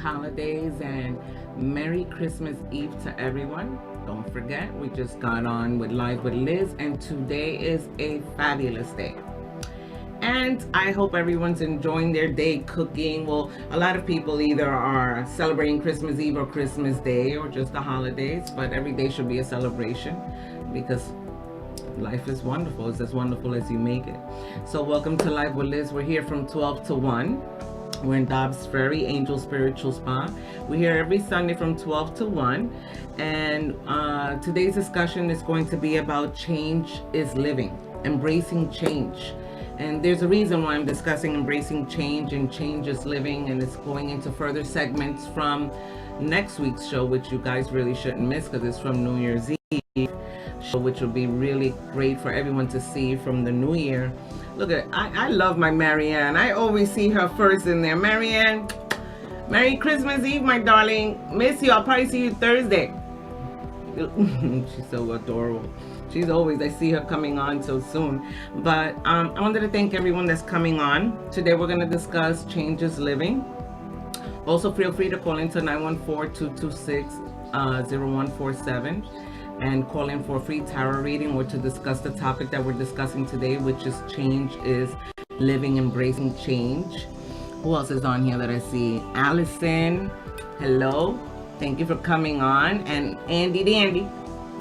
holidays and Merry Christmas Eve to everyone. Don't forget, we just got on with Live with Liz, and today is a fabulous day. And I hope everyone's enjoying their day cooking. Well, a lot of people either are celebrating Christmas Eve or Christmas Day or just the holidays, but every day should be a celebration because life is wonderful. It's as wonderful as you make it. So welcome to Live with Liz. We're here from 12 to 1. We're in Dobbs, Ferry, Angel Spiritual Spa. We're here every Sunday from 12 to 1. And today's discussion is going to be about change is living, embracing change. And there's a reason why I'm discussing embracing change and change is living, and it's going into further segments from next week's show, which you guys really shouldn't miss because it's from New Year's Eve show, which will be really great for everyone to see from the new year. Look at, I love my Marianne. I always see her first in there. Marianne, Merry Christmas Eve, my darling. Miss you. I'll probably see you Thursday. She's so adorable. She's always, I see her coming on so soon. But I wanted to thank everyone that's coming on. Today we're going to discuss change is living. Also feel free to call into 914-226-0147 and call in for a free tarot reading or to discuss the topic that we're discussing today, which is change is living, embracing change. Who else is on here that I see? Allison, hello. Thank you for coming on. And Andy Dandy.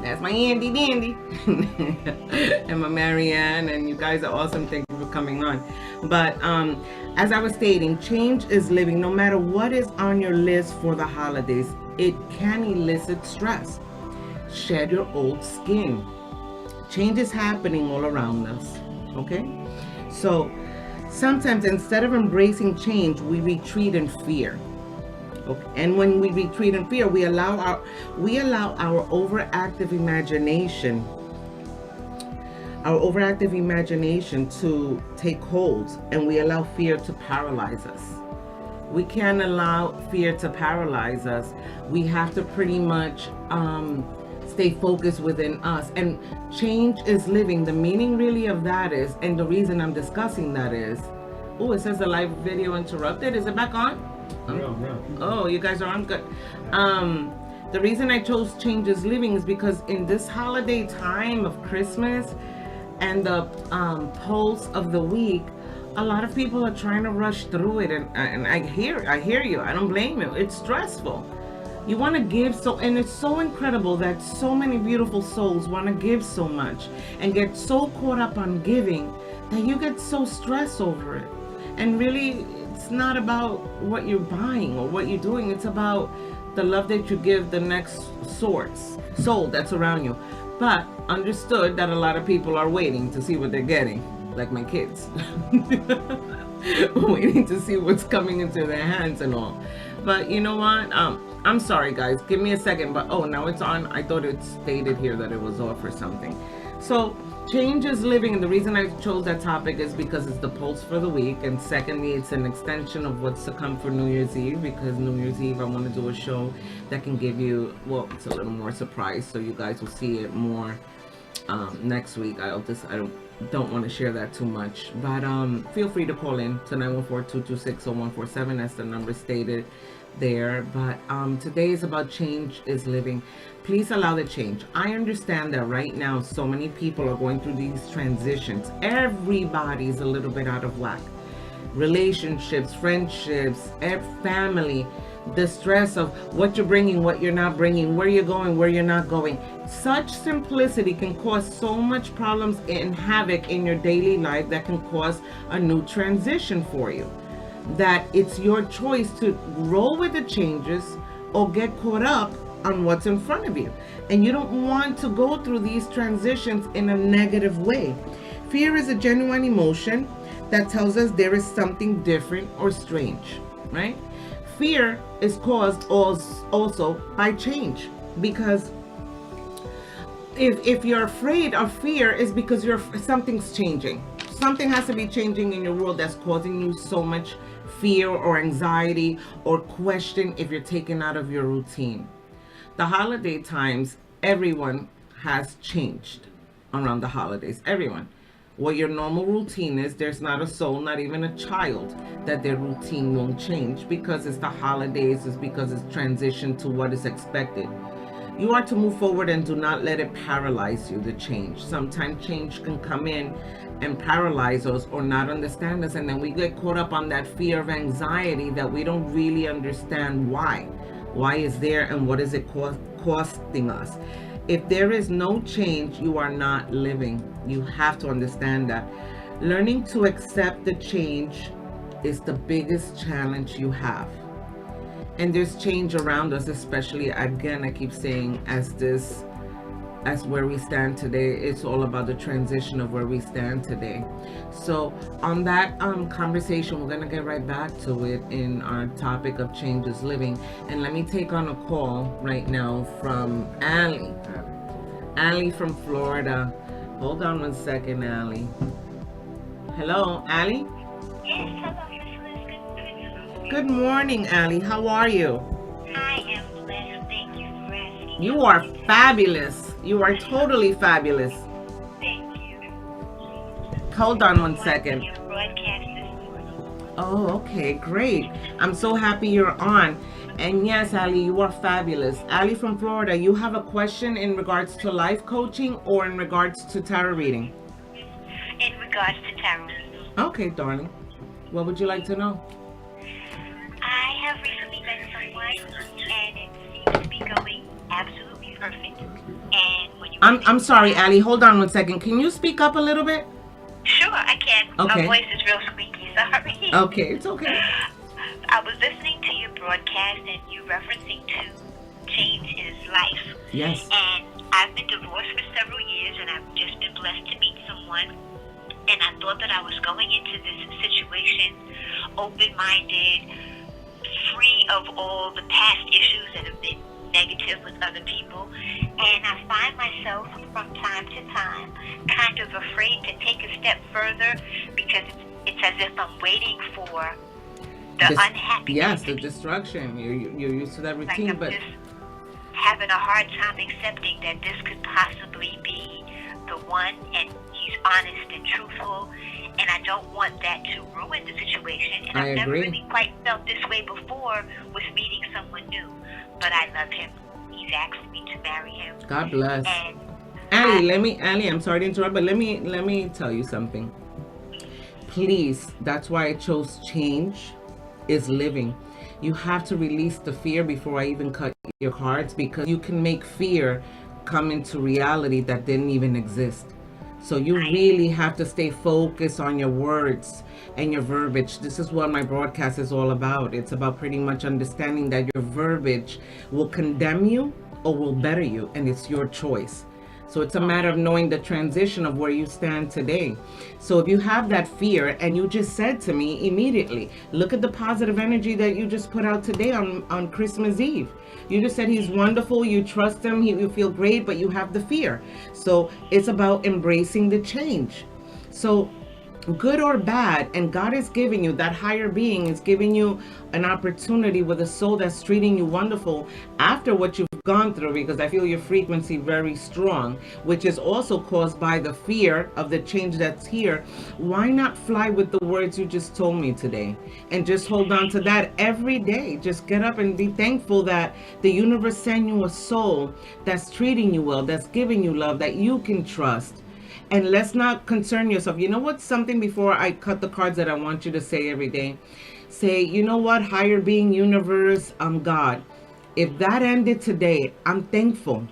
That's my Andy Dandy. And my Marianne, and you guys are awesome. Thank you for coming on. But as I was stating, change is living. No matter what is on your list for the holidays, it can elicit stress. Shed your old skin. Change is happening all around us. Okay? So sometimes instead of embracing change, we retreat in fear. Okay. And when we retreat in fear, we allow our overactive imagination to take hold, and we allow fear to paralyze us. We can't allow fear to paralyze us. We have to pretty much stay focused within us. And change is living. The meaning really of that is, and the reason I'm discussing that is, oh, it says the live video interrupted. Is it back on? No. Oh, you guys are on? Good. The reason I chose change is living is because in this holiday time of Christmas and the pulse of the week, a lot of people are trying to rush through it, and I hear you. I don't blame you. It's stressful. You want to give and it's so incredible that so many beautiful souls want to give so much and get so caught up on giving that you get so stressed over it. And really, it's not about what you're buying or what you're doing. It's about the love that you give the next soul that's around you. But understood that a lot of people are waiting to see what they're getting, like my kids. Waiting to see what's coming into their hands and all. But you know what? I'm sorry, guys. Give me a second. But oh, now it's on. I thought it stated here that it was off or something. So change is living, and the reason I chose that topic is because it's the pulse for the week, and secondly, it's an extension of what's to come for New Year's Eve, because New Year's Eve I want to do a show that can give you, well, it's a little more surprise, so you guys will see it more next week. I don't want to share that too much, but feel free to call in to 914-226-0147. That's the number stated there. But today is about change is living. Please allow the change. I understand that right now so many people are going through these transitions. Everybody's a little bit out of whack. Relationships, friendships, family, the stress of what you're bringing, what you're not bringing, where you're going, where you're not going. Such simplicity can cause so much problems and havoc in your daily life that can cause a new transition for you. That it's your choice to roll with the changes or get caught up on what's in front of you. And you don't want to go through these transitions in a negative way. Fear is a genuine emotion that tells us there is something different or strange, right? Fear is caused also by change, because if you're afraid of fear, is because something's changing. Something has to be changing in your world that's causing you so much fear or anxiety or question if you're taken out of your routine. The holiday times, everyone has changed around the holidays. Everyone. what your normal routine is. There's not a soul, not even a child, that their routine won't change because it's the holidays, it's because it's transition to what is expected. You are to move forward and do not let it paralyze you, the change. Sometimes change can come in and paralyze us or not understand us, and then we get caught up on that fear of anxiety that we don't really understand why. Why is there and what is it costing us? If there is no change, you are not living. You have to understand that. Learning to accept the change is the biggest challenge you have. And there's change around us, especially, again, I keep saying, as where we stand today. It's all about the transition of where we stand today. So on that conversation, we're going to get right back to it in our topic of change is living. And let me take on a call right now from Allie. Allie from Florida. Hold on one second, Allie. Hello, Allie? Yes, hello, Miss Liz. Good morning, Allie. How are you? I am blessed. Thank you for asking. You are fabulous. You are totally fabulous. Thank you. Hold on one second. Your broadcast this morning. Oh, okay, great. I'm so happy you're on. And yes, Ali, you are fabulous. Ali from Florida, you have a question in regards to life coaching or in regards to tarot reading? In regards to tarot reading. Okay, darling. What would you like to know? I have recently met someone and it seems to be going absolutely perfect. And when you I'm sorry, Ali. Hold on one second. Can you speak up a little bit? Sure, I can. Okay. My voice is real squeaky, sorry. Okay, it's okay. I was listening to your broadcast and you referencing to change is life. Yes. And I've been divorced for several years and I've just been blessed to meet someone. And I thought that I was going into this situation open-minded, free of all the past issues that have been negative with other people. And I find myself from time to time kind of afraid to take a step further because it's as if I'm waiting for the unhappiness. Yes, the destruction. You're used to that routine, like I'm but just having a hard time accepting that this could possibly be the one, and he's honest and truthful, and I don't want that to ruin the situation. And I've never really quite felt this way before with meeting someone new, but I love him. He's asked me to marry him. God bless. And Allie, I'm sorry to interrupt, but let me tell you something. Please, that's why I chose change is living. You have to release the fear before I even cut your cards, because you can make fear come into reality that didn't even exist. So you really have to stay focused on your words and your verbiage. This is what my broadcast is all about. It's about pretty much understanding that your verbiage will condemn you or will better you, and it's your choice. So it's a matter of knowing the transition of where you stand today. So if you have that fear, and you just said to me immediately, look at the positive energy that you just put out today on Christmas Eve. You just said he's wonderful, you trust him, you feel great, but you have the fear. So it's about embracing the change. So good or bad, and God is giving you, that higher being is giving you an opportunity with a soul that's treating you wonderful after what you've gone through, because I feel your frequency very strong, which is also caused by the fear of the change that's here. Why not fly with the words you just told me today and just hold on to that every day? Just get up and be thankful that the universe sent you a soul that's treating you well, that's giving you love, that you can trust. And let's not concern yourself. You know what's something before I cut the cards that I want you to say every day? Say, you know what, higher being, universe, God. If that ended today, I'm thankful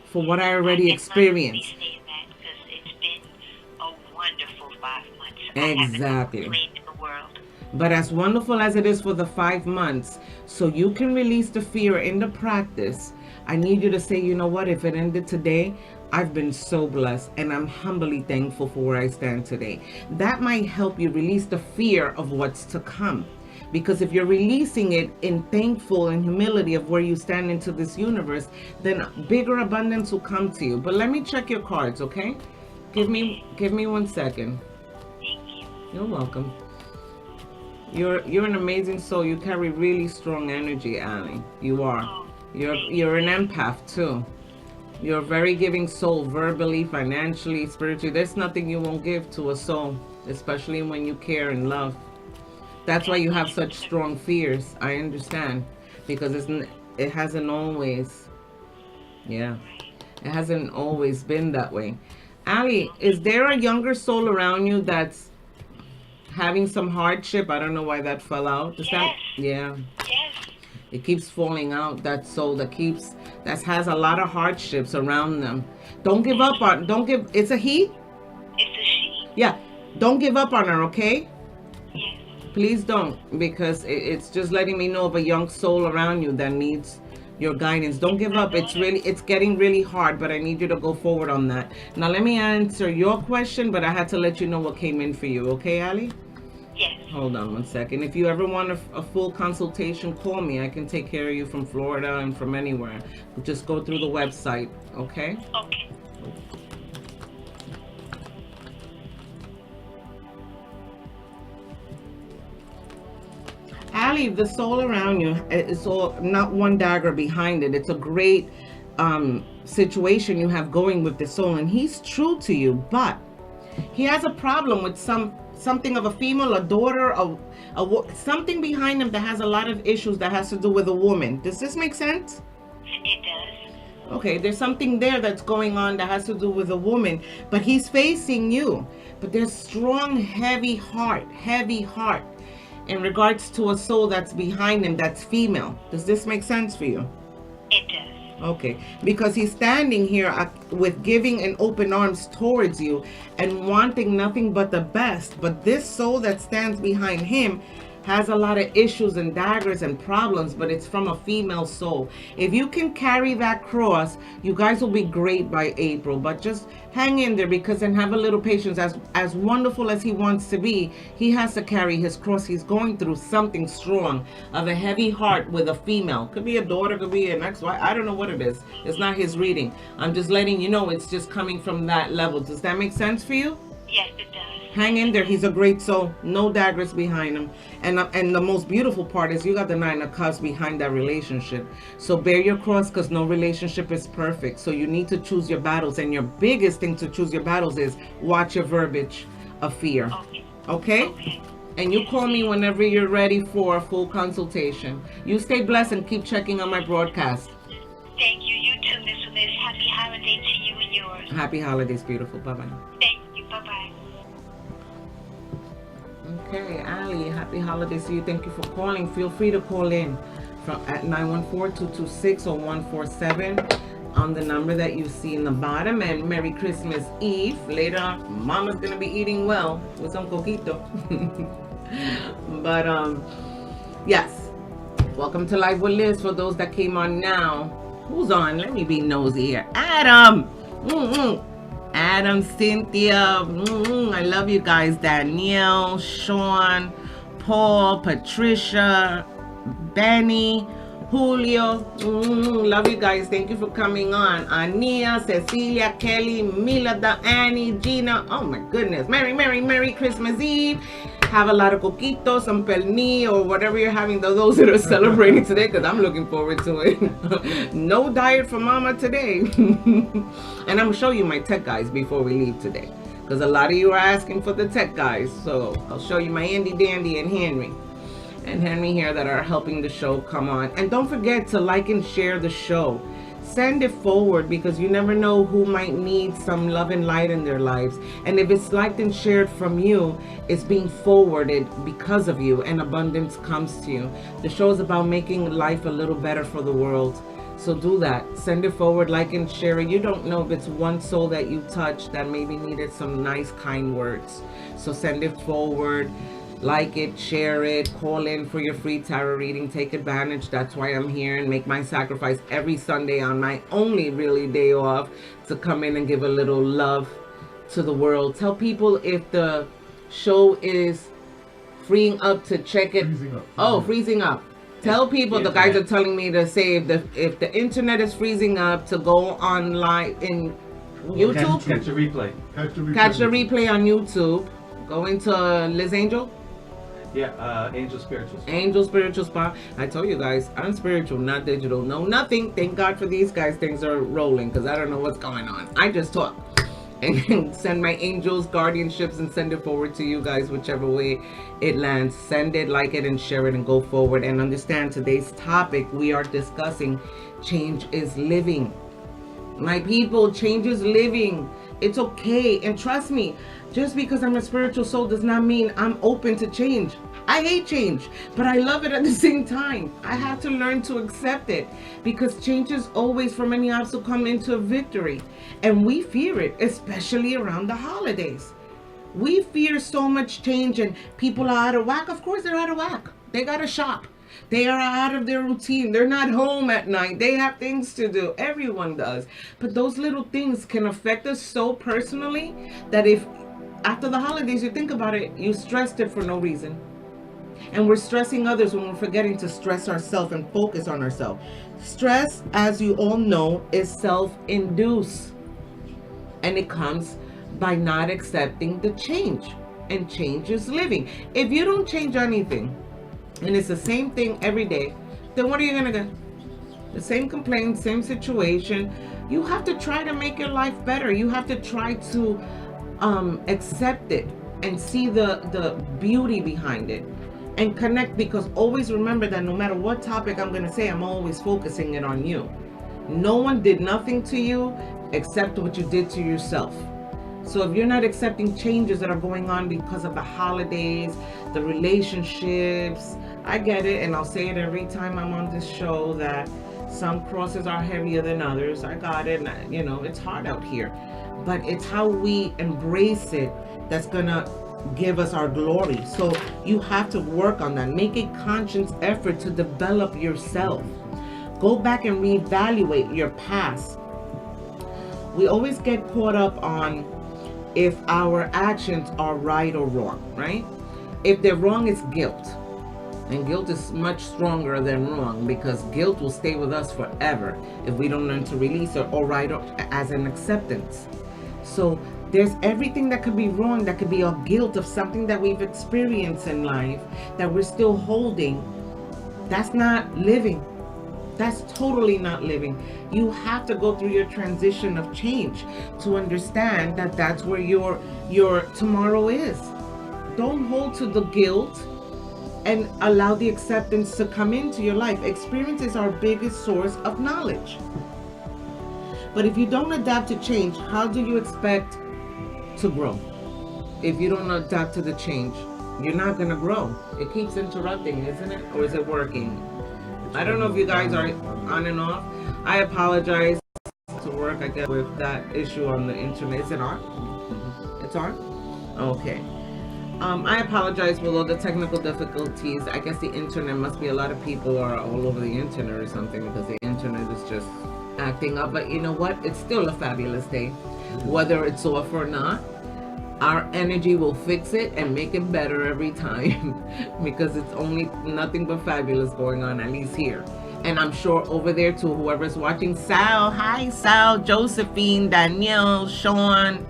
for what I already experienced. It's been a wonderful 5 months. Exactly. I haven't complained in the world. But as wonderful as it is for the 5 months, so you can release the fear in the practice, I need you to say, you know what, if it ended today, I've been so blessed and I'm humbly thankful for where I stand today. That might help you release the fear of what's to come. Because if you're releasing it in thankful and humility of where you stand into this universe, then bigger abundance will come to you. But let me check your cards, okay? Give me 1 second. Thank you. You're welcome. You're an amazing soul. You carry really strong energy, Allie. You are. You're an empath too. You're a very giving soul, verbally, financially, spiritually. There's nothing you won't give to a soul, especially when you care and love. That's why you have such strong fears. I understand, because it hasn't always, yeah, it hasn't always been that way. Ali, is there a younger soul around you that's having some hardship? I don't know why that fell out. Does that? Yeah. Yes. It keeps falling out. That soul that has a lot of hardships around them. Don't give up on. Don't give. It's a he. It's a she. Yeah. Don't give up on her. Okay. Yes. Please don't, because it's just letting me know of a young soul around you that needs your guidance. Don't give up. It's getting really hard, but I need you to go forward on that. Now let me answer your question, but I had to let you know what came in for you. Okay, Ali? Yes. Hold on one second. If you ever want a full consultation, call me. I can take care of you from Florida and from anywhere. Just go through the website. Okay? Okay. Ali, the soul around you, it's all not one dagger behind it. It's a great situation you have going with the soul, and he's true to you, but he has a problem with something of a female, a daughter, something behind him that has a lot of issues that has to do with a woman. Does this make sense? It does. Okay, there's something there that's going on that has to do with a woman, but he's facing you. But there's strong, heavy heart in regards to a soul that's behind him that's female. Does this make sense for you? It does. Okay, because he's standing here with giving and open arms towards you and wanting nothing but the best. But this soul that stands behind him has a lot of issues and daggers and problems, but it's from a female soul. If you can carry that cross, you guys will be great by April. But just hang in there, because and have a little patience. As wonderful as he wants to be, he has to carry his cross. He's going through something strong of a heavy heart with a female. Could be a daughter, could be an ex-wife. I don't know what it is. It's not his reading. I'm just letting you know it's just coming from that level. Does that make sense for you? Yes, it does. Hang in there. He's a great soul. No daggers behind him. And the most beautiful part is you got the 9 of Cups behind that relationship. So bear your cross, because no relationship is perfect. So you need to choose your battles. And your biggest thing to choose your battles is watch your verbiage of fear. Okay. Okay? Okay. And you call me whenever you're ready for a full consultation. You stay blessed and keep checking on my broadcast. Thank you. You too, Miss Liz. Happy holiday to you and yours. Happy holidays, beautiful. Bye-bye. Thank you. Bye-bye. Okay, Ali, happy holidays to you. Thank you for calling. Feel free to call in at 914-226-0147 on the number that you see in the bottom. And Merry Christmas Eve. Later, Mama's going to be eating well with some coquito. But, yes. Welcome to Live with Liz for those that came on now. Who's on? Let me be nosy here. Adam! Adam, Cynthia, I love you guys. Danielle, Sean, Paul, Patricia, Benny, Julio, love you guys. Thank you for coming on. Ania, Cecilia, Kelly, Milada, Annie, Gina. Oh my goodness. Merry Christmas Eve. Have a lot of coquitos, some pernil, or whatever you're having, those that are celebrating today, because I'm looking forward to it. No diet for Mama today. And I'm going to show you my tech guys before we leave today, because a lot of you are asking for the tech guys. So I'll show you my Andy Dandy and Henry here that are helping the show come on. And don't forget to like and share the show. Send it forward, because you never know who might need some love and light in their lives. And if it's liked and shared from you, it's being forwarded because of you, and abundance comes to you. The show is about making life a little better for the world. So do that. Send it forward, like and share it. You don't know if it's one soul that you touch that maybe needed some nice, kind words. So send it forward. Like it, share it, call in for your free tarot reading. Take advantage. That's why I'm here and make my sacrifice every Sunday on my only really day off to come in and give a little love to the world. Tell people if the show is freeing up to check it. Freezing up. Tell people, the guys are telling me to say if the internet is freezing up, to go online in YouTube. Catch the replay. Catch the replay on YouTube. Go into Liz Angel. Yeah, Angel Spiritual Spa. Angel Spiritual Spa. I told you guys, I'm spiritual, not digital. No, nothing. Thank God for these guys. Things are rolling because I don't know what's going on. I just talk and send my angels, guardianships, and send it forward to you guys, whichever way it lands. Send it, like it, and share it, and go forward. And understand today's topic, we are discussing change is living. My people, change is living. It's okay. And trust me, just because I'm a spiritual soul does not mean I'm open to change. I hate change, but I love it at the same time. I have to learn to accept it because change is always, from any obstacle, come into a victory. And we fear it, especially around the holidays. We fear so much change and people are out of whack. Of course, they're out of whack. They got to shop. They are out of their routine. They're not home at night. They have things to do. Everyone does. But those little things can affect us so personally that if after the holidays you think about it, you stressed it for no reason. And we're stressing others when we're forgetting to stress ourselves and focus on ourselves. Stress, as you all know, is self-induced. And it comes by not accepting the change. And change is living. If you don't change anything, and it's the same thing every day, then what are you going to do? The same complaint, same situation. You have to try to make your life better. You have to try to accept it and see the beauty behind it and connect, because always remember that no matter what topic I'm going to say, I'm always focusing it on you. No one did nothing to you except what you did to yourself. So if you're not accepting changes that are going on because of the holidays, the relationships, I get it, and I'll say it every time I'm on this show that some crosses are heavier than others. I got it, and you know, it's hard out here. But it's how we embrace it that's gonna give us our glory. So you have to work on that. Make a conscious effort to develop yourself. Go back and reevaluate your past. We always get caught up on if our actions are right or wrong, right? If they're wrong, it's guilt. And guilt is much stronger than wrong, because guilt will stay with us forever if we don't learn to release it, or right as an acceptance. So there's everything that could be wrong, that could be a guilt of something that we've experienced in life that we're still holding. That's not living. That's totally not living. You have to go through your transition of change to understand that that's where your tomorrow is. Don't hold to the guilt and allow the acceptance to come into your life. Experience is our biggest source of knowledge. But if you don't adapt to change, how do you expect to grow? If you don't adapt to the change, you're not going to grow. It keeps interrupting, isn't it? Or is it working? I don't know if you guys are on and off. I apologize to work, I guess, with that issue on the internet. Is it on? It's on? Okay. I apologize for all the technical difficulties. I guess the internet must be, a lot of people are all over the internet or something, because the internet is just acting up. But you know what? It's still a fabulous day. Whether it's off or not, our energy will fix it and make it better every time because it's only nothing but fabulous going on, at least here. And I'm sure over there too, whoever's watching. Sal, hi Sal, Josephine, Danielle, Sean,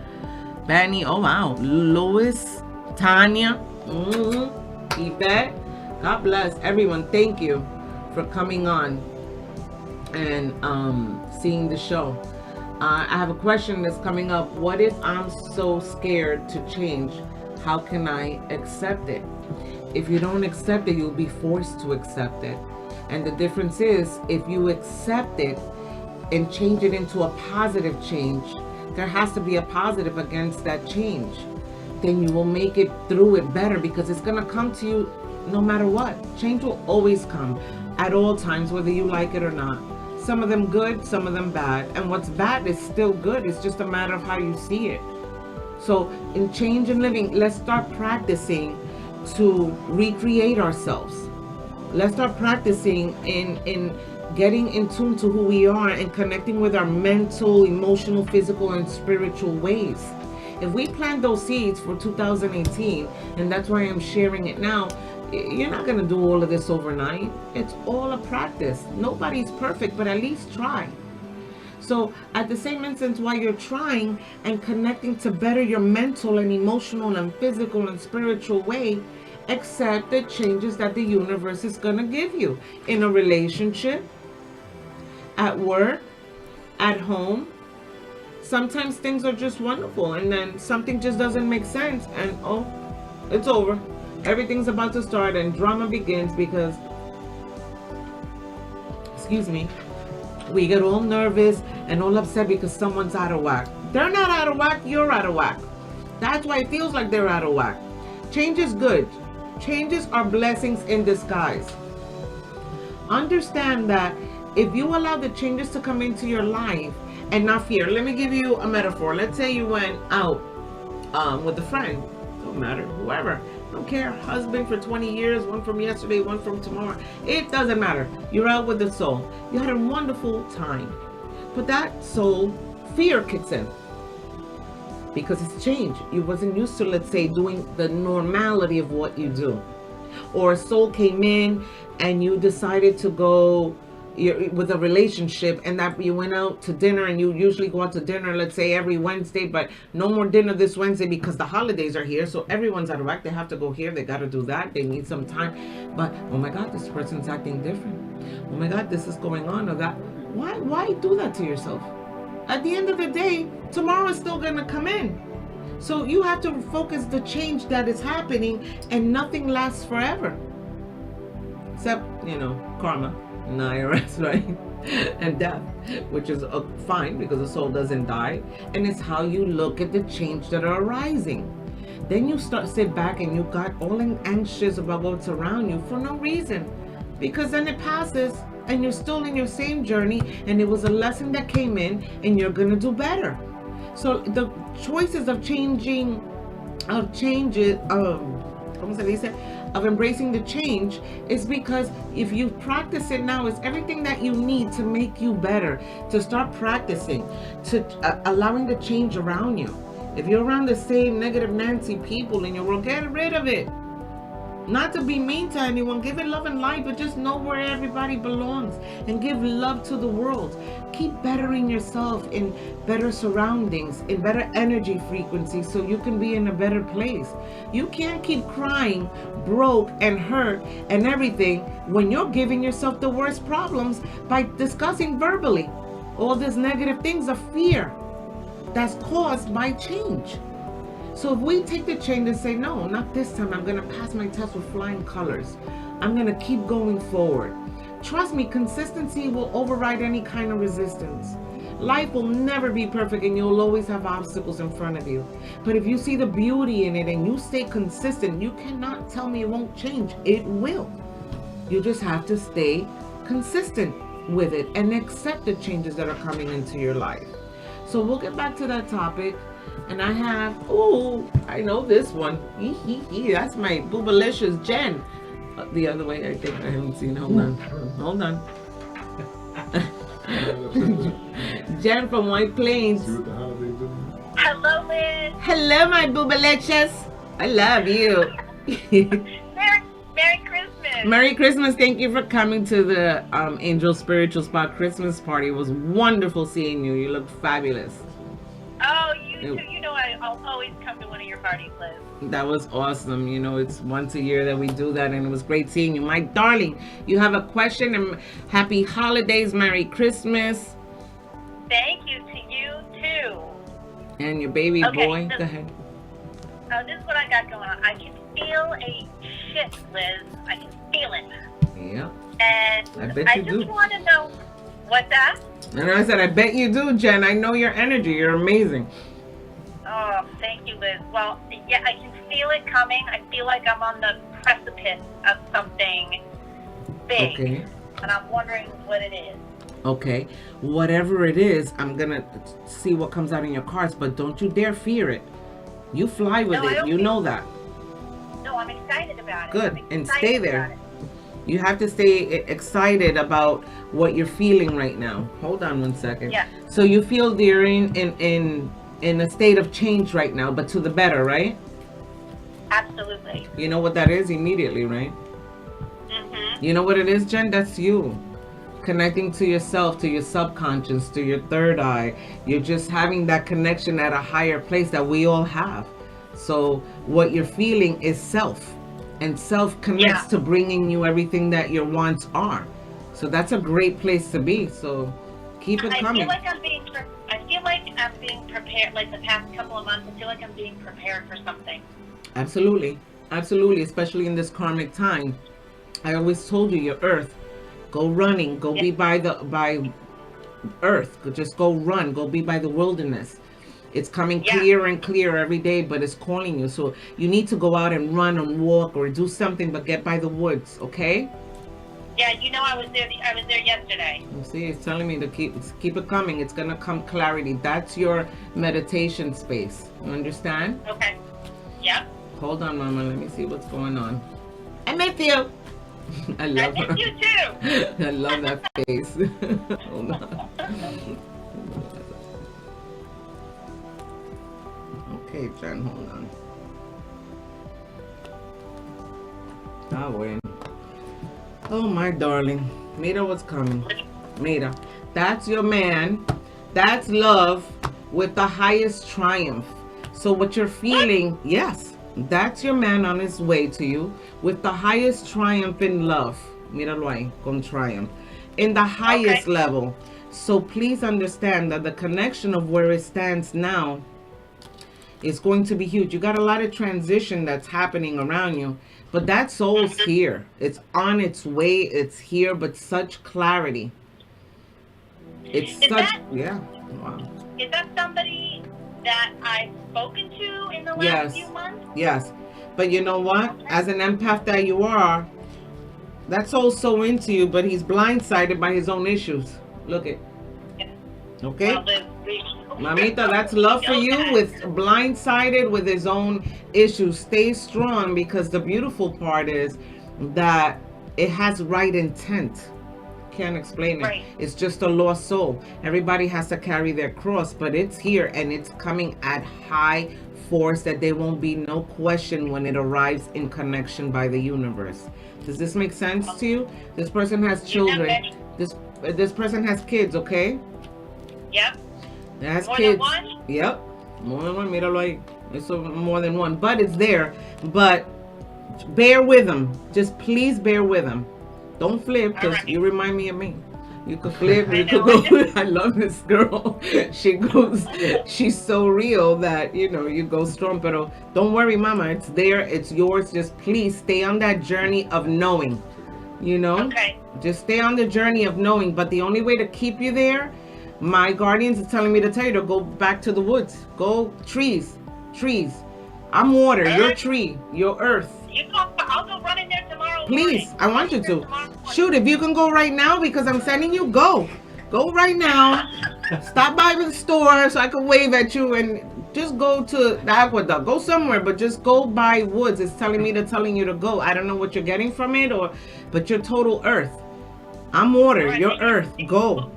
Benny, oh wow, Louis, Tanya, Yvette. God bless everyone. Thank you for coming on and seeing the show. I have a question that's coming up. What if I'm so scared to change? How can I accept it? If you don't accept it, you'll be forced to accept it. And the difference is, if you accept it and change it into a positive change, there has to be a positive against that change. Then you will make it through it better, because it's going to come to you no matter what. Change will always come at all times, whether you like it or not. Some of them good, some of them bad. And what's bad is still good. It's just a matter of how you see it. So in change and living, let's start practicing to recreate ourselves. Let's start practicing in getting in tune to who we are and connecting with our mental, emotional, physical, and spiritual ways. If we plant those seeds for 2018, and that's why I'm sharing it now, you're not going to do all of this overnight. It's all a practice. Nobody's perfect, but at least try. So at the same instance, while you're trying and connecting to better your mental and emotional and physical and spiritual way, accept the changes that the universe is going to give you in a relationship, at work, at home. Sometimes things are just wonderful, and then something just doesn't make sense, and oh, it's over. Everything's about to start, and drama begins because, excuse me, we get all nervous and all upset because someone's out of whack. They're not out of whack, you're out of whack. That's why it feels like they're out of whack. Change is good. Changes are blessings in disguise. Understand that if you allow the changes to come into your life and not fear. Let me give you a metaphor. Let's say you went out with a friend. Don't matter, whoever. Don't care. Husband for 20 years, one from yesterday, one from tomorrow. It doesn't matter. You're out with the soul. You had a wonderful time. But that soul, fear kicks in. Because it's change. You wasn't used to, let's say, doing the normality of what you do. Or a soul came in and you decided to go with a relationship, and that you went out to dinner, and you usually go out to dinner, let's say every Wednesday, but no more dinner this Wednesday because the holidays are here, so everyone's out of whack. They have to go here, they got to do that, they need some time. But oh my God, this person's acting different. Oh my God, this is going on or that. Why do that to yourself? At the end of the day, tomorrow is still gonna come in. So you have to focus the change that is happening, and nothing lasts forever. Except, karma. And IRS, right? And death, which is fine because the soul doesn't die. And it's how you look at the change that are arising. Then you sit back and you got all anxious about what's around you for no reason, because then it passes and you're still in your same journey, and it was a lesson that came in, and you're gonna do better. So the choices of of embracing the change is because if you practice it now, it's everything that you need to make you better, to start practicing, to allowing the change around you. If you're around the same negative Nancy people in your world, get rid of it. Not to be mean to anyone, give it love and light, but just know where everybody belongs and give love to the world. Keep bettering yourself in better surroundings, in better energy frequency, so you can be in a better place. You can't keep crying, broke and hurt and everything when you're giving yourself the worst problems by discussing verbally all these negative things of fear that's caused by change. So if we take the change and say, no, not this time, I'm going to pass my test with flying colors. I'm going to keep going forward. Trust me, consistency will override any kind of resistance. Life will never be perfect, and you'll always have obstacles in front of you. But if you see the beauty in it and you stay consistent, you cannot tell me it won't change. It will. You just have to stay consistent with it and accept the changes that are coming into your life. So we'll get back to that topic. And I have, I know this one. That's my boobalicious Jen. The other way, I think I haven't seen. Hold on. Jen from White Plains. Hello, Liz. Hello, my boobalicious. I love you. Merry Christmas. Merry Christmas. Thank you for coming to the Angel Spiritual Spot Christmas party. It was wonderful seeing you. You look fabulous. Oh, you too. I'll always come to one of your parties, Liz. That was awesome. It's once a year that we do that, and it was great seeing you. My darling, you have a question, and happy holidays, Merry Christmas. Thank you to you, too. And your baby boy. Go ahead. This is what I got going on. I can feel a shift, Liz. I can feel it. Yeah. And I bet you do. just want to know what's that? And I said, I bet you do, Jen. I know your energy. You're amazing. Oh, thank you, Liz. Well, yeah, I can feel it coming. I feel like I'm on the precipice of something big. Okay. And I'm wondering what it is. Okay. Whatever it is, I'm going to see what comes out in your cards, but don't you dare fear it. You fly with it. You know that. No, I'm excited about it. Good. And stay there. You have to stay excited about what you're feeling right now. Hold on one second. Yeah. So you feel they're in a state of change right now, but to the better, right? Absolutely. You know what that is immediately, right? Mm-hmm. You know what it is, Jen? That's you. Connecting to yourself, to your subconscious, to your third eye. You're just having that connection at a higher place that we all have. So what you're feeling is self. And self connects to bringing you everything that your wants are. So that's a great place to be. So keep it coming. I feel like I'm being prepared. Like the past couple of months, I feel like I'm being prepared for something. Absolutely, absolutely. Especially in this karmic time. I always told you, your earth, go running, go be by earth. Just go run, go be by the wilderness. It's coming clearer and clearer every day, but it's calling you. So you need to go out and run and walk or do something, but get by the woods, okay? Yeah, you know I was there yesterday. You see, it's telling me to keep it coming. It's gonna come clarity. That's your meditation space. You understand? Okay. Yep. Hold on, Mama. Let me see what's going on. I miss you. I love her. I miss you too. I love that face. Hold on. Okay, Jen, hold on. Ah, wait. Oh, my darling. Maida, what's coming? Maida, that's your man. That's love with the highest triumph. So what you're feeling, yes, that's your man on his way to you with the highest triumph in love. Míralo ahí, con triumph. In the highest level. So please understand that the connection of where it stands now is going to be huge. You got a lot of transition that's happening around you, but that soul's here. It's on its way. It's here, but such clarity. It's yeah. Wow. Is that somebody that I've spoken to in the last few months? Yes. But you know what? As an empath that you are, that soul's so into you, but he's blindsided by his own issues. Look it. Okay? Mamita, that's love for you, with blindsided with his own issues. Stay strong, because the beautiful part is that it has right intent. Can't explain it. Right. It's just a lost soul. Everybody has to carry their cross, but it's here and it's coming at high force that there won't be no question when it arrives in connection by the universe. Does this make sense to you? This person has children. This person has kids, okay? Yep. Has more kids. Than one? Yep. More than one. Míralo ahí. It's more than one. But it's there. But bear with them. Just please bear with them. Don't flip, because you remind me of me. You could flip, you could go. I love this girl. She's so real that, you know, you go strong. But don't worry, Mama. It's there. It's yours. Just please stay on that journey of knowing, you know? Okay. Just stay on the journey of knowing. But the only way to keep you there, my guardians are telling me to tell you to go back to the woods. Go trees. I'm water. You're tree. You're earth. I'll go run in there tomorrow. Please, I want you to. Shoot, if you can go right now, because I'm sending you, go. Go right now. Stop by the store so I can wave at you, and just go to the aqueduct. Go somewhere, but just go by woods. It's telling you to go. I don't know what you're getting from it, but you're total earth. I'm water. You're earth. Go.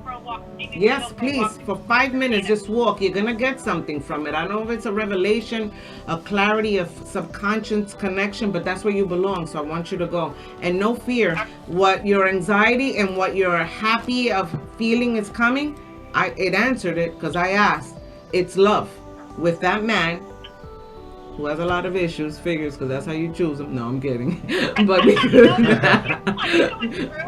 Yes, please. For 5 minutes, just walk. You're going to get something from it. I don't know if it's a revelation, a clarity of subconscious connection, but that's where you belong. So I want you to go. And no fear. What your anxiety and what you're happy of feeling is coming, it answered it, because I asked. It's love with that man who has a lot of issues, figures, because that's how you choose them. No, I'm kidding. But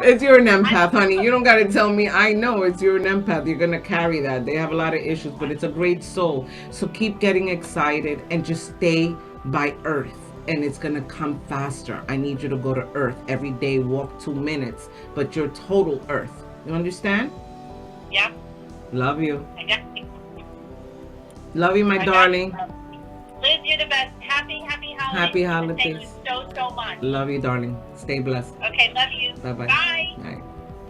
it's you're an empath, honey. You don't got to tell me. I know it's you're an empath. You're going to carry that. They have a lot of issues, but it's a great soul. So keep getting excited and just stay by earth, and it's going to come faster. I need you to go to earth every day. Walk 2 minutes, but you're total earth. You understand? Yeah. Love you. I got you. Love you, my darling. Liz, you're the best. Happy holidays. Happy holidays. Thank you so much. Love you, darling. Stay blessed. Okay, love you. Bye-bye. Bye. Bye.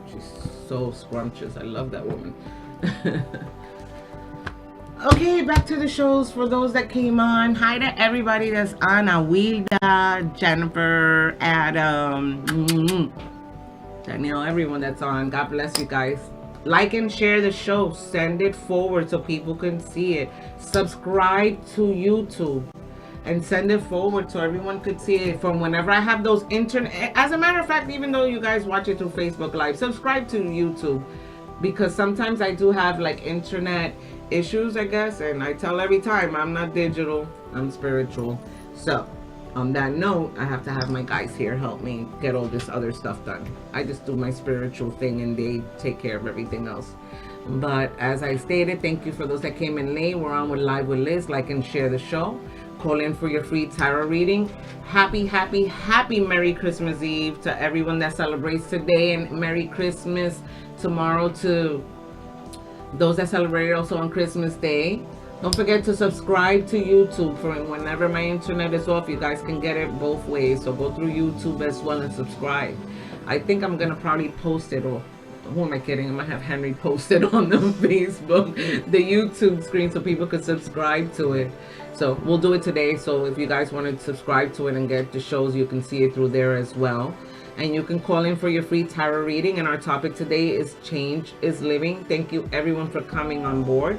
She's so scrumptious. I love that woman. Okay, back to the shows for those that came on. Hi to everybody that's on. Awilda, Jennifer, Adam, Danielle, everyone that's on. God bless you guys. Like and share the show. Send it forward so people can see it. Subscribe to YouTube and send it forward so everyone could see it from whenever I have those internet. As a matter of fact, even though you guys watch it through Facebook Live, subscribe to YouTube, because sometimes I do have like internet issues, I guess, and I tell every time I'm not digital, I'm spiritual. So on that note, I have to have my guys here help me get all this other stuff done. I just do my spiritual thing and they take care of everything else. But as I stated, thank you for those that came in late. We're on with Live with Liz. Like and share the show. Call in for your free tarot reading. Happy Merry Christmas Eve to everyone that celebrates today, and Merry Christmas tomorrow to those that celebrate also on Christmas Day. Don't forget to subscribe to YouTube for whenever my internet is off. You guys can get it both ways. So go through YouTube as well and subscribe. I think I'm going to probably post it, or who am I kidding? I'm going to have Henry post it on the Facebook, the YouTube screen, so people could subscribe to it. So we'll do it today. So if you guys want to subscribe to it and get the shows, you can see it through there as well. And you can call in for your free tarot reading. And our topic today is Change is Living. Thank you everyone for coming on board.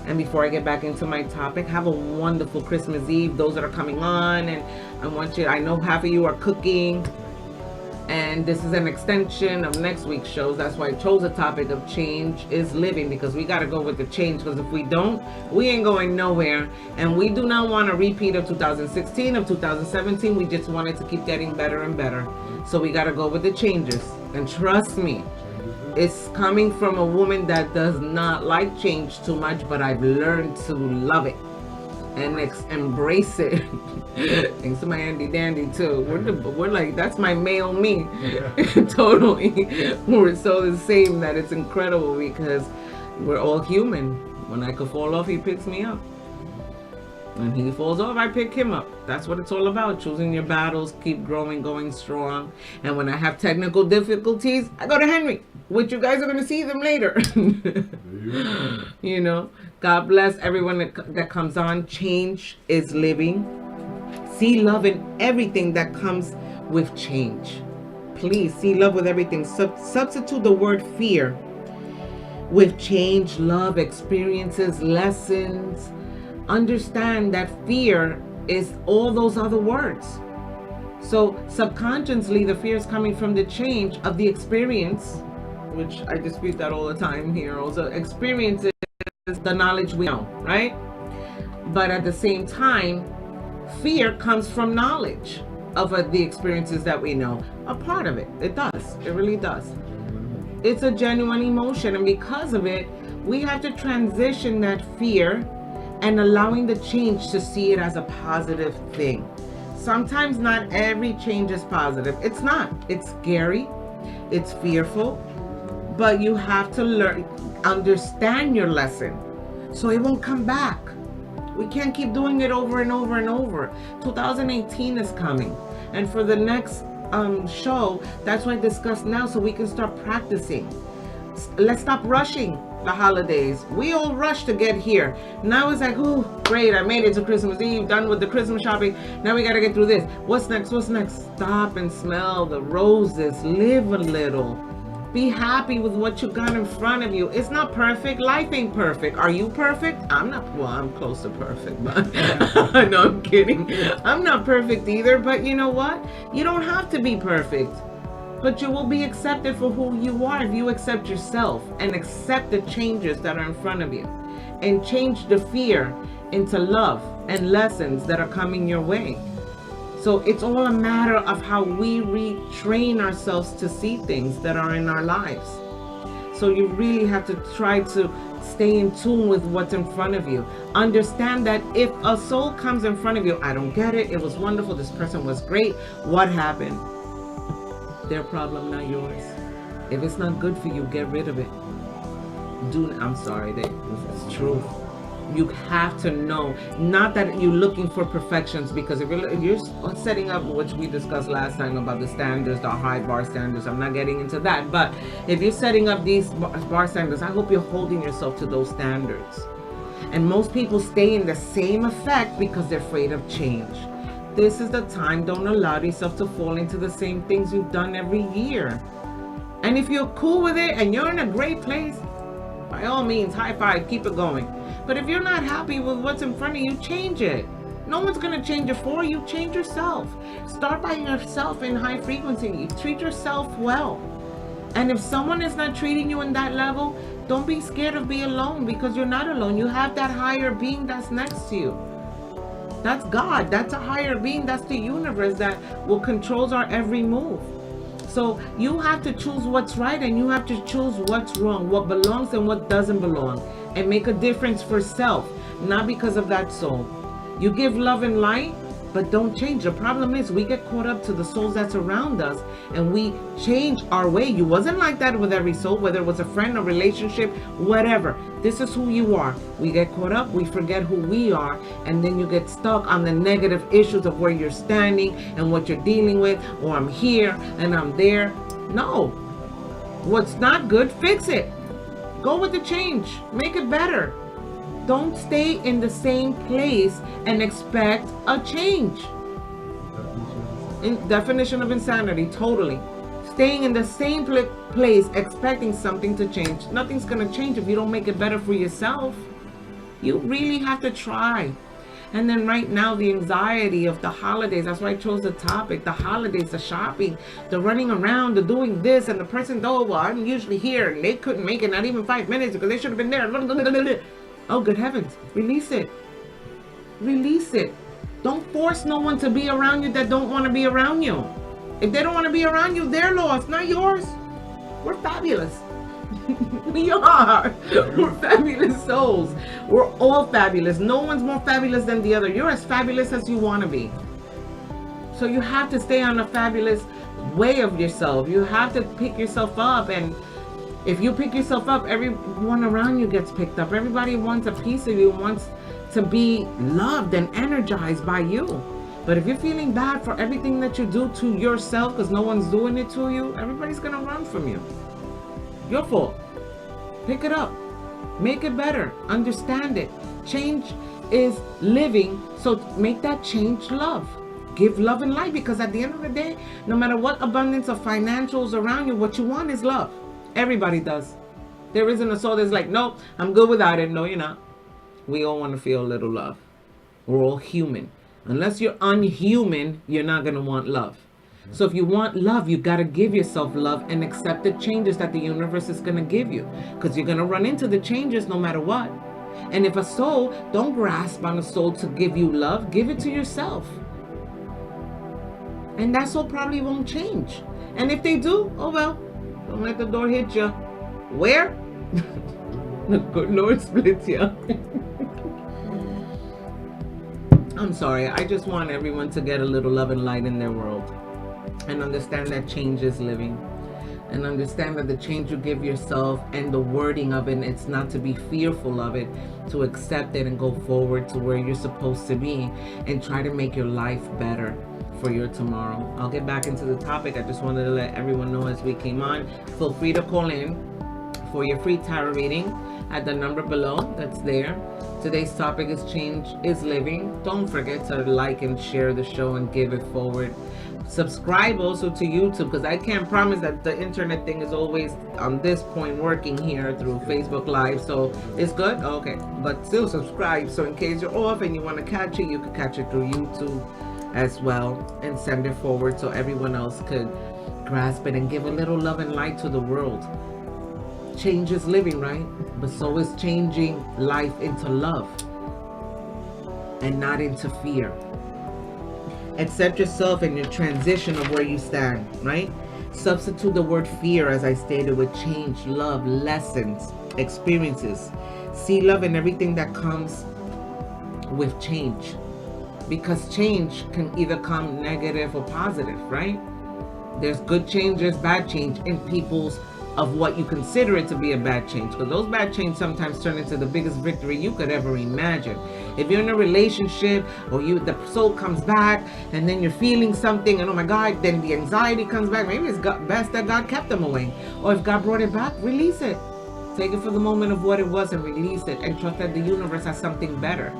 And before I get back into my topic, have a wonderful Christmas Eve. Those that are coming on, and I know half of you are cooking, and this is an extension of next week's shows. That's why I chose the topic of change is living, because we got to go with the change, because if we don't, we ain't going nowhere. And we do not want a repeat of 2016, of 2017. We just want it to keep getting better and better. So we got to go with the changes. And trust me, it's coming from a woman that does not like change too much, but I've learned to love it and embrace it. Thanks to my Andy Dandy too. We're like, that's my male me. Totally. We're so the same that it's incredible, because we're all human. When I could fall off, he picks me up. When he falls off, I pick him up. That's what it's all about. Choosing your battles, keep growing, going strong. And when I have technical difficulties, I go to Henry, which you guys are going to see them later. You know, God bless everyone that comes on. Change is living. See love in everything that comes with change. Please see love with everything. Substitute the word fear with change, love, experiences, lessons. Understand that fear is all those other words. So subconsciously, the fear is coming from the change of the experience, which I dispute that all the time here. Also, experience is the knowledge we know, right? But at the same time, fear comes from knowledge of the experiences that we know. A part of it. It does. It really does. It's a genuine emotion. And because of it, we have to transition that fear and allowing the change to see it as a positive thing. Sometimes not every change is positive. It's not. It's scary. It's fearful. But you have to learn, understand your lesson, so it won't come back. We can't keep doing it over and over and over. 2018 is coming. And for the next show, that's why I discuss now, so we can start practicing. Let's stop rushing the holidays. We all rush to get here. Now it's like, oh, great, I made it to Christmas Eve, done with the Christmas shopping. Now we got to get through this. What's next? What's next? Stop and smell the roses. Live a little. Be happy with what you got in front of you. It's not perfect. Life ain't perfect. Are you perfect? I'm not. Well, I'm close to perfect, but no, I'm kidding. I'm not perfect either, but you know what? You don't have to be perfect. But you will be accepted for who you are if you accept yourself and accept the changes that are in front of you, and change the fear into love and lessons that are coming your way. So it's all a matter of how we retrain ourselves to see things that are in our lives. So you really have to try to stay in tune with what's in front of you. Understand that if a soul comes in front of you, I don't get it, it was wonderful, this person was great, what happened? Their problem, not yours. If it's not good for you, get rid of it. I'm sorry, it's true. You have to know, not that you're looking for perfections, because if you're setting up, which we discussed last time about the standards, the high bar standards, I'm not getting into that, but if you're setting up these bar standards, I hope you're holding yourself to those standards. And most people stay in the same effect because they're afraid of change. This is the time. Don't allow yourself to fall into the same things you've done every year. And if you're cool with it and you're in a great place, by all means, high five, keep it going. But if you're not happy with what's in front of you, change it. No one's going to change it for you. Change yourself. Start by yourself in high frequency. Treat yourself well. And if someone is not treating you in that level, don't be scared of being alone, because you're not alone. You have that higher being that's next to you. That's God. That's a higher being. That's the universe that will controls our every move. So you have to choose what's right, and you have to choose what's wrong, what belongs and what doesn't belong, and make a difference for self, not because of that soul. You give love and light, but don't change. The problem is we get caught up to the souls that's around us, and we change our way. You wasn't like that with every soul, whether it was a friend, a relationship, whatever. This is who you are. We get caught up, we forget who we are, and then you get stuck on the negative issues of where you're standing and what you're dealing with, or I'm here and I'm there. No. What's not good, fix it. Go with the change. Make it better. Don't stay in the same place and expect a change. Definition of insanity, totally. Staying in the same place expecting something to change. Nothing's going to change if you don't make it better for yourself. You really have to try. And then right now, the anxiety of the holidays. That's why I chose the topic. The holidays, the shopping, the running around, the doing this, and the person, oh, well, I'm usually here, and they couldn't make it, not even 5 minutes, because they should have been there. Oh, good heavens. Release it. Release it. Don't force no one to be around you that don't want to be around you. If they don't want to be around you, they're lost, not yours. We're fabulous. We are. We're fabulous souls. We're all fabulous. No one's more fabulous than the other. You're as fabulous as you want to be. So you have to stay on a fabulous way of yourself. You have to pick yourself up, and if you pick yourself up, everyone around you gets picked up. Everybody wants a piece of you, wants to be loved and energized by you. But if you're feeling bad for everything that you do to yourself because no one's doing it to you, everybody's going to run from you. Your fault. Pick it up. Make it better. Understand it. Change is living, so make that change love. Give love and light, because at the end of the day, no matter what abundance of financials around you, what you want is love. Everybody does. There isn't a soul that's like, no, I'm good without it. No, you're not. We all want to feel a little love. We're all human. Unless you're unhuman, you're not going to want love. So if you want love, you got to give yourself love and accept the changes that the universe is going to give you, because you're going to run into the changes no matter what. And if a soul, don't grasp on a soul to give you love, give it to yourself. And that soul probably won't change. And if they do, oh well. Don't let the door hit you. Where? The good Lord splits you. I'm sorry. I just want everyone to get a little love and light in their world. And understand that change is living. And understand that the change you give yourself and the wording of it, it's not to be fearful of it, to accept it and go forward to where you're supposed to be and try to make your life better for your tomorrow. I'll get back into the topic. I just wanted to let everyone know as we came on. Feel free to call in for your free tarot reading at the number below that's there. Today's topic is change is living. Don't forget to like and share the show and give it forward. Subscribe also to YouTube, because I can't promise that the internet thing is always on this point working here through Facebook Live. So it's good? Okay. But still subscribe, so in case you're off and you want to catch it, you can catch it through YouTube as well, and send it forward so everyone else could grasp it and give a little love and light to the world. Change is living, right? But so is changing life into love and not into fear. Accept yourself and your transition of where you stand, right? Substitute the word fear, as I stated, with change, love, lessons, experiences. See love in everything that comes with change. Because change can either come negative or positive, right? There's good change, there's bad change in people's of what you consider it to be a bad change, because those bad change sometimes turn into the biggest victory you could ever imagine. If you're in a relationship, or the soul comes back and then you're feeling something and oh my God, then the anxiety comes back. Maybe it's best that God kept them away, or if God brought it back, release it. Take it for the moment of what it was and release it, and trust that the universe has something better.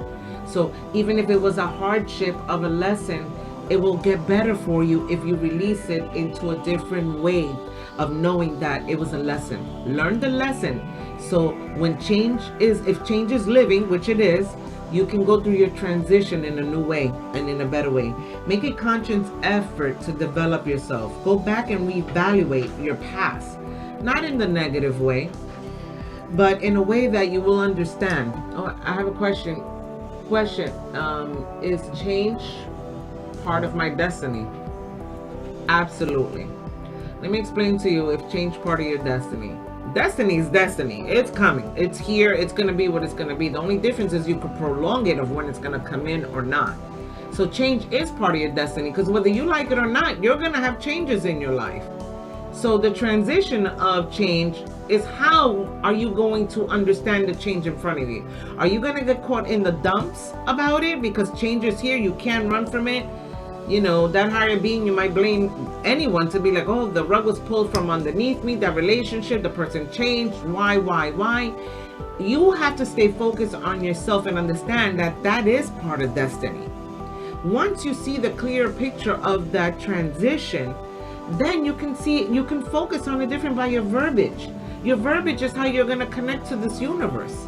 So even if it was a hardship of a lesson, it will get better for you if you release it into a different way of knowing that it was a lesson. Learn the lesson. So when if change is living, which it is, you can go through your transition in a new way and in a better way. Make a conscious effort to develop yourself. Go back and reevaluate your past, not in the negative way, but in a way that you will understand. Oh, I have a question. question. Is change part of my destiny? Absolutely. Let me explain to you if change part of your destiny. Destiny is destiny. It's coming. It's here. It's going to be what it's going to be. The only difference is you could prolong it of when it's going to come in or not. So change is part of your destiny, because whether you like it or not, you're going to have changes in your life. So the transition of change is how are you going to understand the change in front of you? Are you going to get caught in the dumps about it because change is here, you can't run from it? You know, that higher being, you might blame anyone to be like, oh, the rug was pulled from underneath me, that relationship, the person changed, why? You have to stay focused on yourself and understand that that is part of destiny. Once you see the clear picture of that transition, then you can see, you can focus on it different by your verbiage. Your verbiage is how you're going to connect to this universe.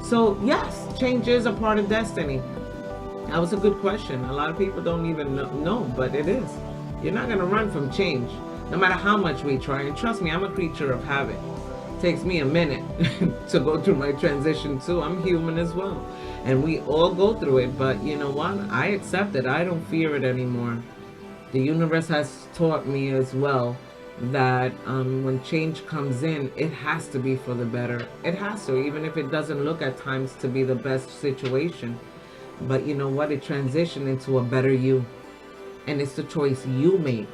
So yes, change is a part of destiny. That was a good question. A lot of people don't even know, but it is. You're not going to run from change, no matter how much we try. And trust me, I'm a creature of habit. It takes me a minute to go through my transition too. I'm human as well. And we all go through it, but you know what? I accept it. I don't fear it anymore. The universe has taught me as well that when change comes in, it has to be for the better. It has to, even if it doesn't look at times to be the best situation. But you know what? It transitioned into a better you. And it's the choice you make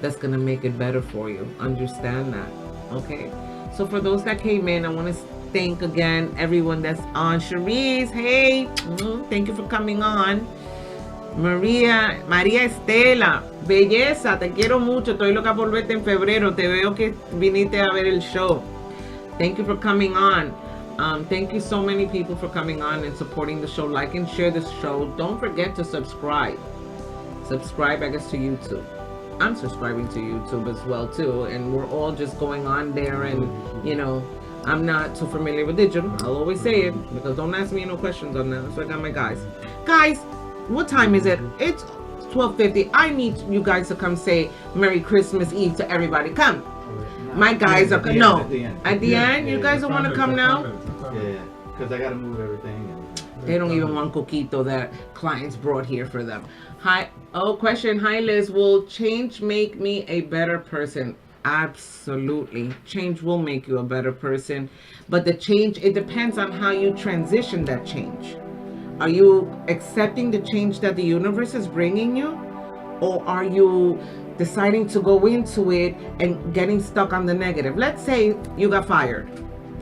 that's going to make it better for you. Understand that. Okay? So for those that came in, I want to thank again everyone that's on. Cherise, hey, thank you for coming on. María Estela, belleza, te quiero mucho, estoy loca por verte en febrero, te veo que viniste a ver el show. Thank you for coming on. Thank you so many people for coming on and supporting the show. Like and share this show. Don't forget to subscribe. Subscribe, I guess, to YouTube. I'm subscribing to YouTube as well too, and we're all just going on there, and you know, I'm not too familiar with digital. I'll always say it, because don't ask me no questions on that. So I got my guys. Guys, what time is it? It's 12:50. I need you guys to come say Merry Christmas Eve to everybody. Come. My guys are no. At the end, you guys don't want to come now? Yeah, because I got to move everything. They don't even want coquito that clients brought here for them. Hi. Oh, question. Hi, Liz. Will change make me a better person? Absolutely. Change will make you a better person. But the change, it depends on how you transition that change. Are you accepting the change that the universe is bringing you? Or are you deciding to go into it and getting stuck on the negative? Let's say you got fired.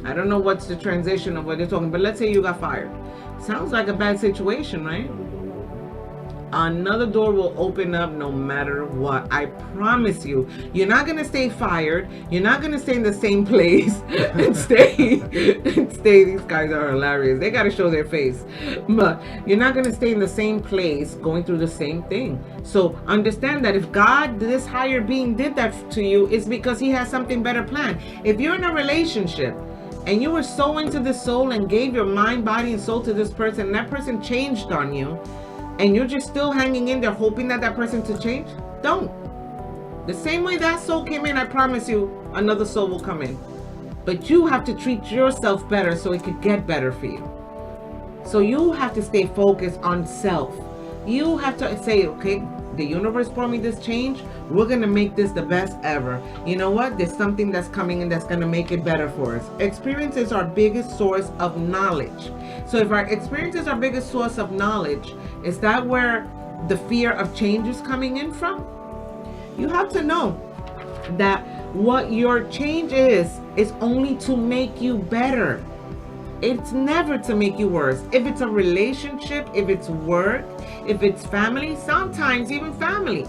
I don't know what's the transition of what you're talking, but let's say you got fired. Sounds like a bad situation, right? Another door will open up no matter what. I promise you. You're not going to stay fired. You're not going to stay in the same place and stay. These guys are hilarious. They got to show their face. But you're not going to stay in the same place going through the same thing. So understand that if God, this higher being, did that to you, it's because he has something better planned. If you're in a relationship and you were so into this soul and gave your mind, body, and soul to this person, and that person changed on you, and you're just still hanging in there hoping that person to change, don't. The same way that soul came in, I promise you, another soul will come in. But you have to treat yourself better so it could get better for you. So you have to stay focused on self. You have to say, okay, the universe brought me this change. We're going to make this the best ever. You know what? There's something that's coming in that's going to make it better for us. Experience is our biggest source of knowledge. So if our experience is our biggest source of knowledge, is that where the fear of change is coming in from? You have to know that what your change is only to make you better. It's never to make you worse. If it's a relationship, if it's work, if it's family, sometimes even family.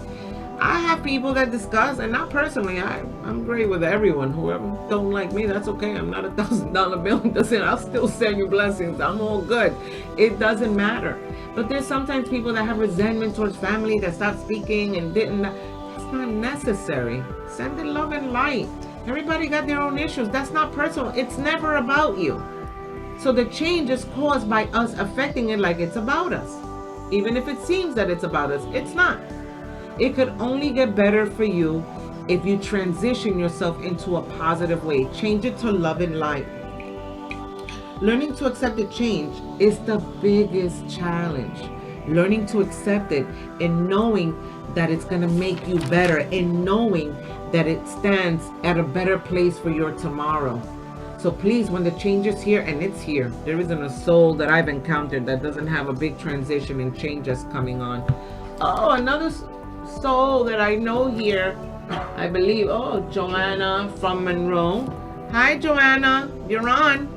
I have people that discuss, and not personally, I'm great with everyone. Whoever don't like me, that's okay. I'm not $1,000 bill. I'll still send you blessings. I'm all good. It doesn't matter. But there's sometimes people that have resentment towards family that stopped speaking and didn't. That's not necessary. Send in love and light. Everybody got their own issues. That's not personal. It's never about you. So the change is caused by us affecting it like it's about us. Even if it seems that it's about us, it's not. It could only get better for you if you transition yourself into a positive way. Change it to love and light. Learning to accept the change is the biggest challenge. Learning to accept it and knowing that it's going to make you better and knowing that it stands at a better place for your tomorrow. So please, when the change is here, and it's here, there isn't a soul that I've encountered that doesn't have a big transition and change that's coming on. Oh, another soul that I know here, I believe. Oh, Joanna from Monroe. Hi, Joanna. You're on.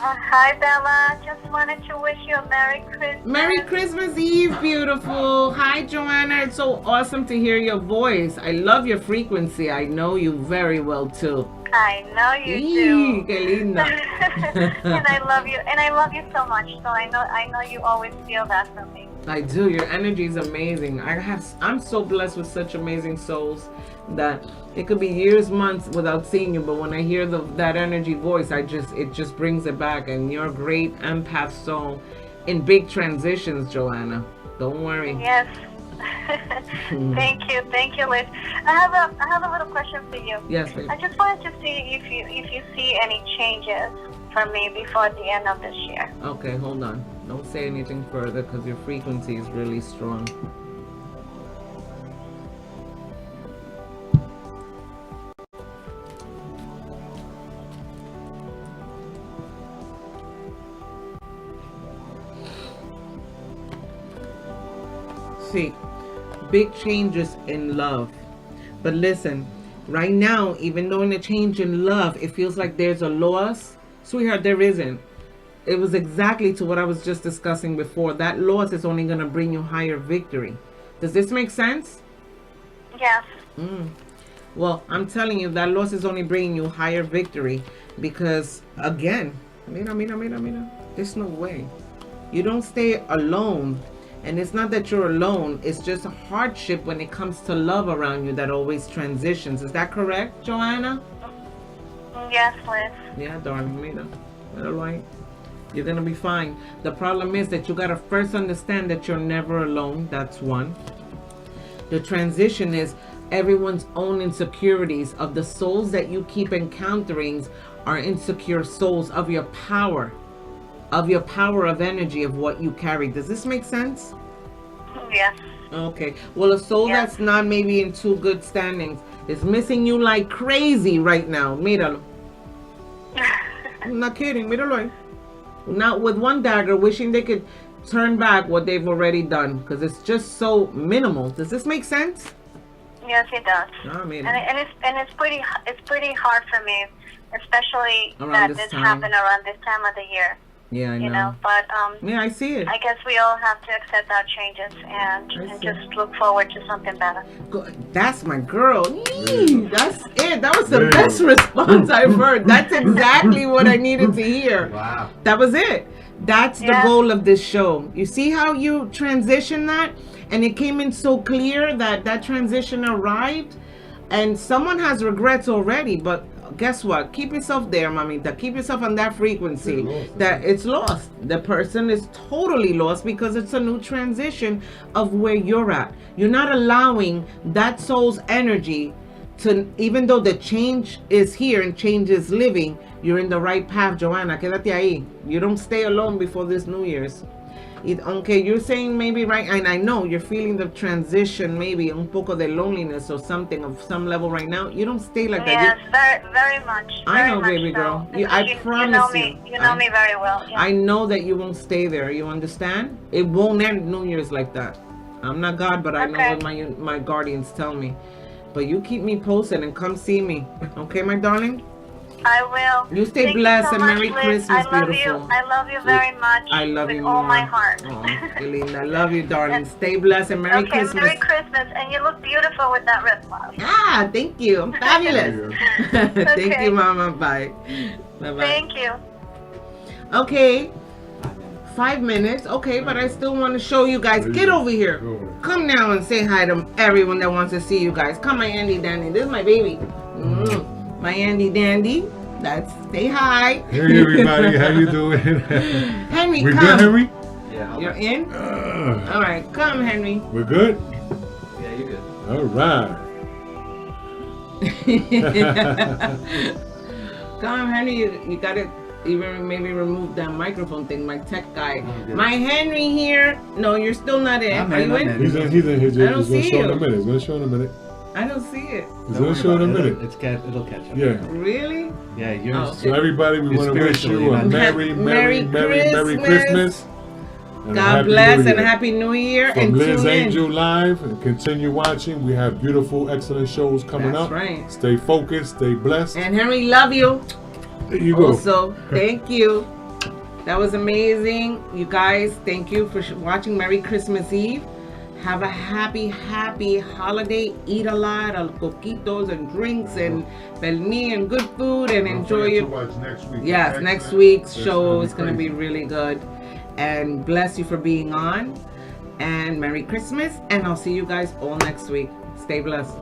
Hi, Bella. Just wanted to wish you a Merry Christmas. Merry Christmas Eve, beautiful. Hi, Joanna. It's so awesome to hear your voice. I love your frequency. I know you very well, too. I know you do. Qué linda. And I love you. And I love you so much. So I know you always feel that for me. I do. Your energy is amazing. I'm so blessed with such amazing souls that it could be years, months without seeing you, but when I hear that energy voice, it just brings it back. And you're a great empath soul in big transitions, Joanna. Don't worry. Yes. Thank you, Liz. I have a little question for you. Yes, baby. I just wanted to see if you see any changes for me before the end of this year. Okay, hold on. Don't say anything further because your frequency is really strong. See, big changes in love. But listen, right now, even though in a change in love, it feels like there's a loss. Sweetheart, there isn't. It was exactly to what I was just discussing before. That loss is only going to bring you higher victory. Does this make sense? Yes. Well, I'm telling you, that loss is only bringing you higher victory because, again, mira, there's no way. You don't stay alone. And it's not that you're alone. It's just a hardship when it comes to love around you that always transitions. Is that correct, Joanna? Yes, Liz. Yeah, darling, mira. Right. You're going to be fine. The problem is that you got to first understand that you're never alone. That's one. The transition is everyone's own insecurities of the souls that you keep encountering are insecure souls of your power of energy of what you carry. Does this make sense? Yes. Okay. Well, a soul that's not maybe in too good standings is missing you like crazy right now. Míralo. I'm not kidding. Míralo. Not with one dagger, wishing they could turn back what they've already done because it's just so minimal. Does this make sense? Yes, it does. I mean, and it's pretty hard for me, especially around that this this time. happened around this time of the year. Yeah, I know. You know, but yeah, I see it. I guess we all have to accept our changes and just look forward to something better. That's my girl. That's it. That was the best response I've heard. That's exactly what I needed to hear. Wow. That was it. That's the goal of this show. You see how you transition that? And it came in so clear that that transition arrived. And someone has regrets already, but guess what? Keep yourself there, mamita. Keep yourself on that frequency. That it's lost. The person is totally lost because it's a new transition of where you're at. You're not allowing that soul's energy to, even though the change is here and change is living, you're in the right path, Joanna. Quédate ahí. You don't stay alone before this New Year's. Okay, you're saying maybe right, and I know you're feeling the transition, maybe un poco de loneliness or something of some level right now. You don't stay like that. Yes, very much. I know, very baby much girl. So. I promise you. You know me very well. Yeah. I know that you won't stay there. You understand? It won't end New Year's like that. I'm not God, but I know what my guardians tell me. But you keep me posted and come see me. Okay, my darling? I will. You stay blessed and Merry Christmas, beautiful. I love you very much. I love you with all my heart. Oh, Linda, I love you, darling. Stay blessed and Merry Christmas. Merry Christmas, and you look beautiful with that wrist gloves. Ah, thank you. I'm fabulous. Thank you, Mama. Bye. Bye-bye. Thank you. Okay. 5 minutes. Okay, but I still want to show you guys. Get over here. Come now and say hi to everyone that wants to see you guys. Come, my Andy Dandy. This is my baby. My Andy Dandy. Say hi. Hey everybody, how you doing? Henry, We're come. good, Henry? Yeah. You're in? All right, come, Henry. We're good? Yeah, you good. All right. Come, Henry. You got to even maybe remove that microphone thing. My tech guy, good. my Henry here. No, you're still not in. I'm Are you in, in? I'm He's in. He's I don't gonna see show in you. a minute. He's gonna show in a minute. I don't see it. He's Don't gonna worry show in a about it. minute. It'll catch up. Yeah. Really? Yeah, yours. Oh. So everybody, we You're want to wish spiritual, you you're a not- merry, merry, Merry merry, merry Christmas. Christmas. And a God Happy bless New and Year. Happy New Year. From and Liz tune Angel in. Live, and continue watching. We have beautiful, excellent shows coming That's up. right. Stay focused, stay blessed. And Henry, love you. There you go. Also, thank you. That was amazing. You guys, thank you for watching. Merry Christmas Eve. Have a happy, happy holiday. Eat a lot of coquitos and drinks and pelmi and good food and Don't enjoy forget to your... watch next week. Yes, Excellent. next week's It's show is going to crazy. be really good. And bless you for being on. And Merry Christmas. And I'll see you guys all next week. Stay blessed.